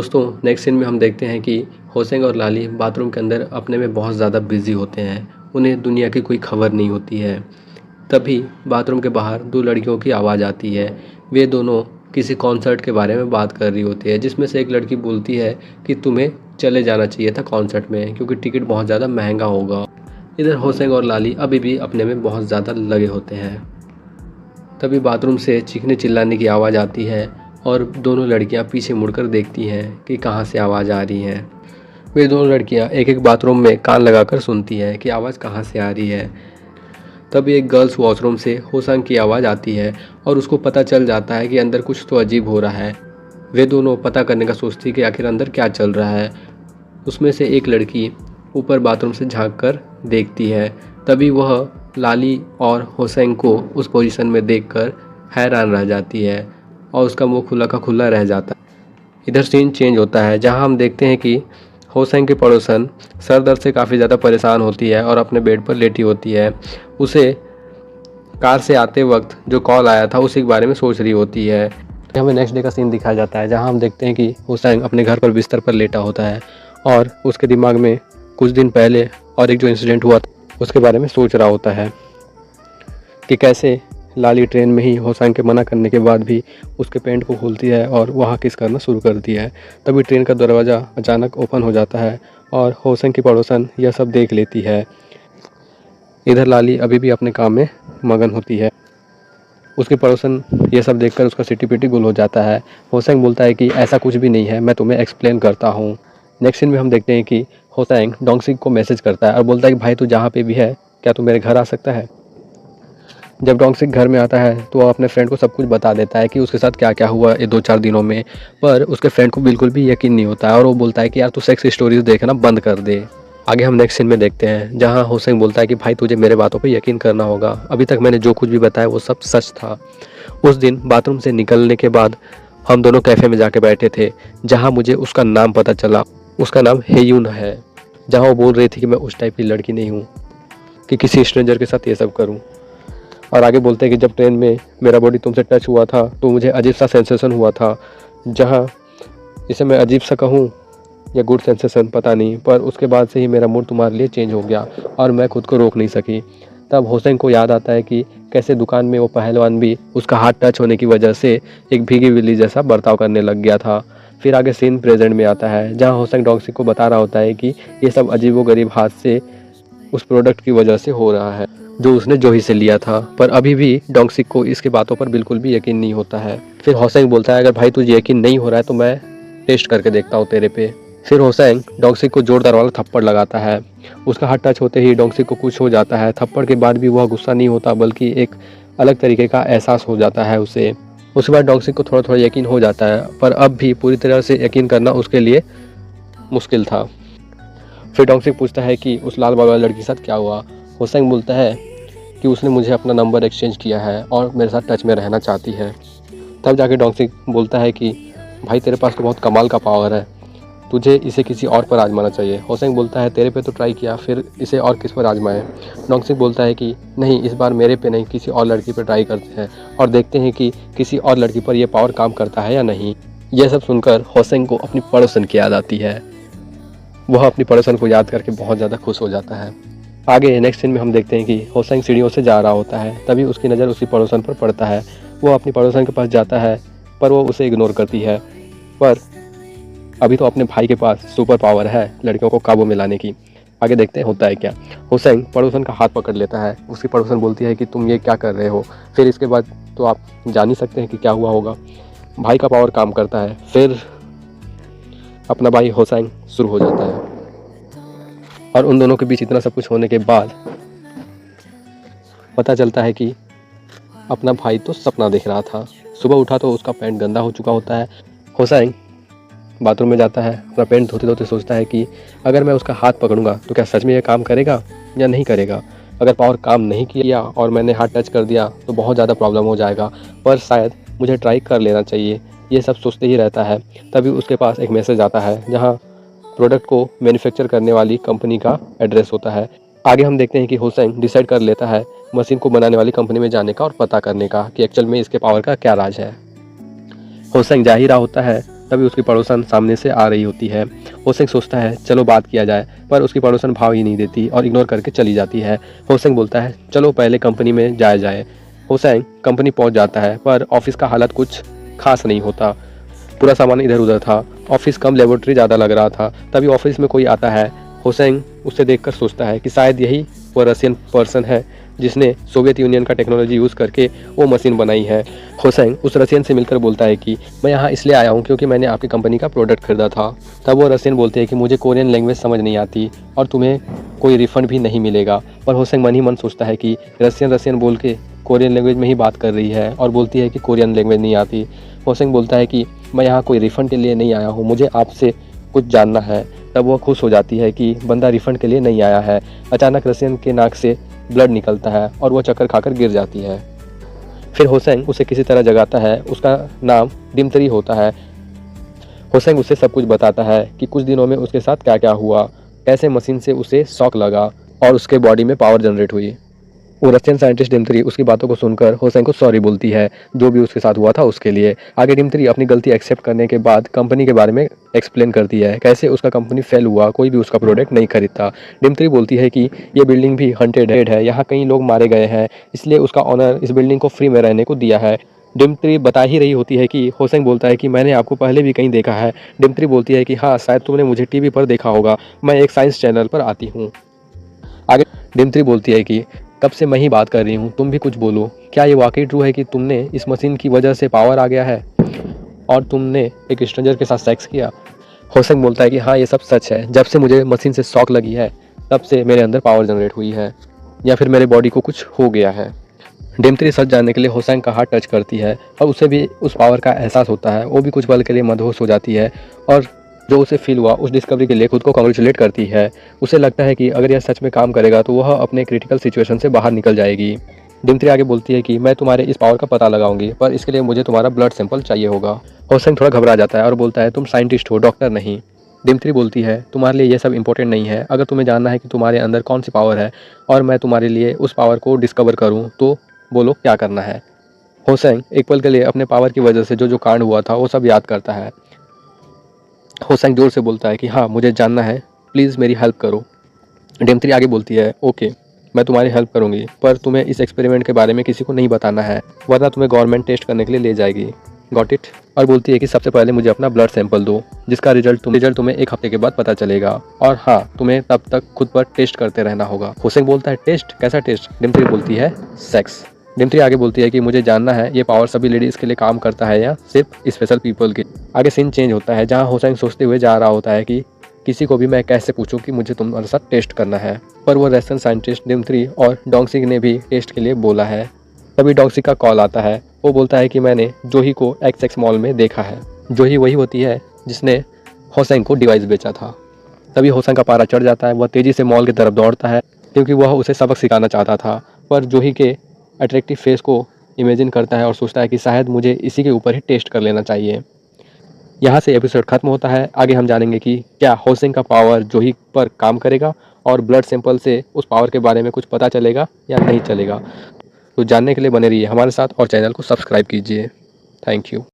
दोस्तों next scene में हम देखते हैं कि होसेंग और लाली बाथरूम के अंदर अपने में बहुत ज़्यादा बिजी होते हैं। उन्हें दुनिया की कोई खबर नहीं होती है। तभी बाथरूम के बाहर दो लड़कियों की आवाज़ आती है। वे दोनों किसी कॉन्सर्ट के बारे में बात कर रही होती है, जिसमें से एक लड़की बोलती है कि तुम्हें चले जाना चाहिए था कॉन्सर्ट में, क्योंकि टिकट बहुत ज़्यादा महंगा होगा। इधर होसेंग और लाली अभी भी अपने में बहुत ज़्यादा लगे होते हैं। तभी बाथरूम से चीखने चिल्लाने की आवाज़ आती है और दोनों लड़कियां पीछे मुड़कर देखती हैं कि कहां से आवाज़ आ रही है। वे दोनों लड़कियां एक एक बाथरूम में कान लगाकर सुनती हैं कि आवाज़ कहां से आ रही है। तभी एक गर्ल्स वॉशरूम से होसेंग की आवाज़ आती है और उसको पता चल जाता है कि अंदर कुछ तो अजीब हो रहा है। वे दोनों पता करने का सोचती है कि आखिर अंदर क्या चल रहा है। उसमें से एक लड़की ऊपर बाथरूम से झांक कर देखती है। तभी वह लाली और होसेंग को उस पोजीशन में देखकर हैरान रह जाती है और उसका मुंह खुला का खुला रह जाता है। इधर सीन चेंज होता है, जहां हम देखते हैं कि होसेंग की पड़ोसन सर दर्द से काफ़ी ज़्यादा परेशान होती है और अपने बेड पर लेटी होती है। उसे कार से आते वक्त जो कॉल आया था उसी के बारे में सोच रही होती है। हमें नेक्स्ट डे का सीन दिखाया जाता है, जहां हम देखते हैं कि होसेंग अपने घर पर बिस्तर पर लेटा होता है और उसके दिमाग में कुछ दिन पहले और एक जो इंसिडेंट हुआ उसके बारे में सोच रहा होता है कि कैसे लाली ट्रेन में ही होसेंग के मना करने के बाद भी उसके पैंट को खोलती है और वहाँ किस करना शुरू कर दिया है। तभी ट्रेन का दरवाज़ा अचानक ओपन हो जाता है और होसेंग की पड़ोसन यह सब देख लेती है। इधर लाली अभी भी अपने काम में मगन होती है। उसके पड़ोसन ये सब देखकर उसका सिटी पिटी गुल हो जाता है। होसेंग बोलता है कि ऐसा कुछ भी नहीं है, मैं तुम्हें एक्सप्लेन करता हूँ। नेक्स्ट सीन में हम देखते हैं कि होसेंग डोंगसिक को मैसेज करता है और बोलता है कि भाई तू जहाँ पे भी है क्या तू मेरे घर आ सकता है। जब डोंगसिक घर में आता है तो वह अपने फ्रेंड को सब कुछ बता देता है कि उसके साथ क्या क्या हुआ ये 2-4 दिनों में, पर उसके फ्रेंड को बिल्कुल भी यकीन नहीं होता है और वो बोलता है कि यार तू सेक्स स्टोरीज देखना बंद कर दे। आगे हम नेक्स्ट सीन में देखते हैं, जहां होसेंग बोलता है कि भाई तुझे मेरे बातों पे यकीन करना होगा, अभी तक मैंने जो कुछ भी बताया वो सब सच था। उस दिन बाथरूम से निकलने के बाद हम दोनों कैफ़े में जाके बैठे थे, जहाँ मुझे उसका नाम पता चला। उसका नाम हेयून है। जहाँ वो बोल रही थी कि मैं उस टाइप की लड़की नहीं हूँ कि किसी स्ट्रेंजर के साथ ये सब करूँ। और आगे बोलते हैं कि जब ट्रेन में मेरा बॉडी तुमसे टच हुआ था तो मुझे अजीब सा सेंसेशन हुआ था, जहाँ इसे मैं अजीब सा कहूँ या गुड सेंसेशन पता नहीं, पर उसके बाद से ही मेरा मूड तुम्हारे लिए चेंज हो गया और मैं खुद को रोक नहीं सकी। तब होसेंग को याद आता है कि कैसे दुकान में वो पहलवान भी उसका हाथ टच होने की वजह से एक भीगी बिल्ली जैसा बर्ताव करने लग गया था। फिर आगे सीन प्रेजेंट में आता है, जहाँ होसेंग डोंगसिक को बता रहा होता है कि ये सब अजीबोगरीब हादसे उस प्रोडक्ट की वजह से हो रहा है जो उसने जोही से लिया था। पर अभी भी डोंगसिक को इसके बातों पर बिल्कुल भी यकीन नहीं होता है। फिर होसेंग बोलता है अगर भाई तुझे यकीन नहीं हो रहा है तो मैं टेस्ट करके देखता हूँ तेरे पे। फिर होसेंग डोंगसिक को जोरदार वाला थप्पड़ लगाता है। उसका हाथ टच होते ही डोंगसिक को कुछ हो जाता है। थप्पड़ के बाद भी वह गुस्सा नहीं होता, बल्कि एक अलग तरीके का एहसास हो जाता है उसे। उसके बाद डोंगसिक को थोड़ा थोड़ा यकीन हो जाता है, पर अब भी पूरी तरह से यकीन करना उसके लिए मुश्किल था। फिर डोंगसिक पूछता है कि उस लाल बाल वाली लड़की के साथ क्या हुआ। होसेंग बोलता है कि उसने मुझे अपना नंबर एक्सचेंज किया है और मेरे साथ टच में रहना चाहती है। तब जाके डोंगसिक बोलता है कि भाई तेरे पास तो बहुत कमाल का पावर है, तुझे इसे किसी और पर आजमाना चाहिए। होसेंग बोलता है तेरे पे तो ट्राई किया, फिर इसे और किस पर आजमाएं। डोंगसिक बोलता है कि नहीं, इस बार मेरे पे नहीं किसी और लड़की पर ट्राई करते हैं और देखते हैं कि किसी और लड़की पर यह पावर काम करता है या नहीं। यह सब सुनकर होसेंग को अपनी पड़ोसन की याद आती है। वह अपनी पड़ोसन को याद करके बहुत ज़्यादा खुश हो जाता है। आगे नेक्स्ट सीन में हम देखते हैं कि होसेंग सीढ़ियों से जा रहा होता है। तभी उसकी नज़र उसी पड़ोसन पर पड़ता है। वो अपनी पड़ोसन के पास जाता है, पर वो उसे इग्नोर करती है। पर अभी तो अपने भाई के पास सुपर पावर है लड़कियों को काबू में लाने की। आगे देखते हैं होता है क्या। होसेंग पड़ोसन का हाथ पकड़ लेता है। उसकी पड़ोसन बोलती है कि तुम ये क्या कर रहे हो। फिर इसके बाद तो आप जान ही सकते हैं कि क्या हुआ होगा। भाई का पावर काम करता है। फिर अपना भाई होसेंग शुरू हो जाता है और उन दोनों के बीच इतना सब कुछ होने के बाद पता चलता है कि अपना भाई तो सपना देख रहा था। सुबह उठा तो उसका पैंट गंदा हो चुका होता है। होसेंग बाथरूम में जाता है, अपना पैंट धोते धोते सोचता है कि अगर मैं उसका हाथ पकड़ूंगा तो क्या सच में यह काम करेगा या नहीं करेगा। अगर पावर काम नहीं किया और मैंने हाथ टच कर दिया तो बहुत ज़्यादा प्रॉब्लम हो जाएगा, पर शायद मुझे ट्राई कर लेना चाहिए। ये सब सोचते ही रहता है। तभी उसके पास एक मैसेज आता है, जहाँ प्रोडक्ट को मैन्युफैक्चर करने वाली कंपनी का एड्रेस होता है। आगे हम देखते हैं कि होसेंग डिसाइड कर लेता है मशीन को बनाने वाली कंपनी में जाने का और पता करने का कि एक्चुअल में इसके पावर का क्या राज है। होसेंग जा ही रहा होता है, तभी उसकी पड़ोसन सामने से आ रही होती है। होसेंग सोचता है चलो बात किया जाए, पर उसकी पड़ोसन भाव ही नहीं देती और इग्नोर करके चली जाती है। होसेंग बोलता है चलो पहले कंपनी में जाया जाए। होसेंग कंपनी पहुंच जाता है, पर ऑफिस का हालत कुछ खास नहीं होता। पूरा सामान इधर उधर था, ऑफिस कम लेबोरेटरी ज़्यादा लग रहा था। तभी ऑफिस में कोई आता है। होसेंग उसे देखकर सोचता है कि शायद यही वो रशियन पर्सन है जिसने सोवियत यूनियन का टेक्नोलॉजी यूज़ करके वो मशीन बनाई है। होसेंग उस रशियन से मिलकर बोलता है कि मैं यहाँ इसलिए आया हूँ क्योंकि मैंने आपकी कंपनी का प्रोडक्ट खरीदा था। तब वो रशियन बोलते हैं कि मुझे कोरियन लैंग्वेज समझ नहीं आती और तुम्हें कोई रिफ़ंड भी नहीं मिलेगा। पर होसेंग मन ही मन सोचता है कि रशियन बोल के कोरियन लैंग्वेज में ही बात कर रही है और बोलती है कि कोरियन लैंग्वेज नहीं आती। होसेंग बोलता है कि मैं यहाँ कोई रिफ़ंड के लिए नहीं आया हूँ, मुझे आपसे कुछ जानना है। तब वह खुश हो जाती है कि बंदा रिफ़ंड के लिए नहीं आया है। अचानक रशियन के नाक से ब्लड निकलता है और वह चक्कर खाकर गिर जाती है। फिर होसेंग उसे किसी तरह जगाता है। उसका नाम डिमित्री होता है। होसेंग उसे सब कुछ बताता है कि कुछ दिनों में उसके साथ क्या क्या हुआ, कैसे मशीन से उसे शॉक लगा और उसके बॉडी में पावर जनरेट हुई। वो रशियन साइंटिस्ट डिमित्री उसकी बातों को सुनकर होसेंग को सॉरी बोलती है जो भी उसके साथ हुआ था उसके लिए। आगे डिमित्री अपनी गलती एक्सेप्ट करने के बाद कंपनी के बारे में एक्सप्लेन करती है, कैसे उसका कंपनी फेल हुआ, कोई भी उसका प्रोडक्ट नहीं खरीदता। डिमित्री बोलती है कि ये बिल्डिंग भी हंटेड है, यहाँ कई लोग मारे गए हैं, इसलिए उसका ऑनर इस बिल्डिंग को फ्री में रहने को दिया है। डिमित्री बता ही रही होती है कि होसेंग बोलता है कि मैंने आपको पहले भी कहीं देखा है। डिमित्री बोलती है कि हाँ शायद तुमने मुझे टीवी पर देखा होगा, मैं एक साइंस चैनल पर आती हूँ। आगे डिमित्री बोलती है कि कब से मैं ही बात कर रही हूँ, तुम भी कुछ बोलो। क्या ये वाकई ट्रू है कि तुमने इस मशीन की वजह से पावर आ गया है और तुमने एक स्ट्रेंजर के साथ सेक्स किया? होसेंग बोलता है कि हाँ ये सब सच है, जब से मुझे मशीन से शॉक लगी है तब से मेरे अंदर पावर जनरेट हुई है या फिर मेरे बॉडी को कुछ हो गया है। डिमित्री सच जानने के लिए होसेंग का हाथ टच करती है और उसे भी उस पावर का एहसास होता है। वो भी कुछ पल के लिए मदहोश हो जाती है और जो उसे फील हुआ उस डिस्कवरी के लिए खुद को कॉन्ग्रेचुलेट करती है। उसे लगता है कि अगर यह सच में काम करेगा तो वह अपने क्रिटिकल सिचुएशन से बाहर निकल जाएगी। डिमित्री आगे बोलती है कि मैं तुम्हारे इस पावर का पता लगाऊंगी, पर इसके लिए मुझे तुम्हारा ब्लड सैंपल चाहिए होगा। होसेंग थोड़ा घबरा जाता है और बोलता है तुम साइंटिस्ट हो, डॉक्टर नहीं। डिमित्री बोलती है तुम्हारे लिए यह सब इंपॉर्टेंट नहीं है, अगर तुम्हें जानना है कि तुम्हारे अंदर कौन सी पावर है और मैं तुम्हारे लिए उस पावर को डिस्कवर करूँ तो बोलो क्या करना है। होसेंग एक पल के लिए अपने पावर की वजह से जो कांड हुआ था वो सब याद करता है। होसेंग जोर से बोलता है कि हाँ मुझे जानना है, प्लीज़ मेरी हेल्प करो। डिमित्री आगे बोलती है ओके मैं तुम्हारी हेल्प करूँगी, पर तुम्हें इस एक्सपेरिमेंट के बारे में किसी को नहीं बताना है वरना तुम्हें गवर्नमेंट टेस्ट करने के लिए ले जाएगी। Got it? और बोलती है कि सबसे पहले मुझे अपना ब्लड सैंपल दो जिसका रिजल्ट तुम्हें एक हफ्ते के बाद पता चलेगा और हाँ तुम्हें तब तक खुद पर टेस्ट करते रहना होगा। होसेंग बोलता है टेस्ट? कैसा टेस्ट? डिमित्री बोलती है सेक्स। डिमित्री आगे बोलती है कि मुझे जानना है ये पावर सभी लेडीज़ के लिए काम करता है या सिर्फ स्पेशल पीपल के। आगे सीन चेंज होता है जहाँ होसेंग सोचते हुए जा रहा होता है कि किसी को भी मैं कैसे पूछूं कि मुझे तुम्हारे साथ टेस्ट करना है, पर वो रशियन साइंटिस्ट डिमित्री और डोंगसिक ने भी टेस्ट के लिए बोला है। तभी डोंगसिक का कॉल आता है। वो बोलता है कि मैंने जोही को एक्स मॉल में देखा है। जोही वही होती है जिसने होसेंग को डिवाइस बेचा था। तभी होसेंग का पारा चढ़ जाता है, वह तेज़ी से मॉल की तरफ दौड़ता है क्योंकि वह उसे सबक सिखाना चाहता था, पर जोही के अट्रैक्टिव फेस को इमेजिन करता है और सोचता है कि शायद मुझे इसी के ऊपर ही टेस्ट कर लेना चाहिए। यहाँ से एपिसोड खत्म होता है। आगे हम जानेंगे कि क्या होसेंग का पावर जोही पर काम करेगा और ब्लड सैंपल से उस पावर के बारे में कुछ पता चलेगा या नहीं चलेगा। तो जानने के लिए बने रहिए हमारे साथ और चैनल को सब्सक्राइब कीजिए। Thank you.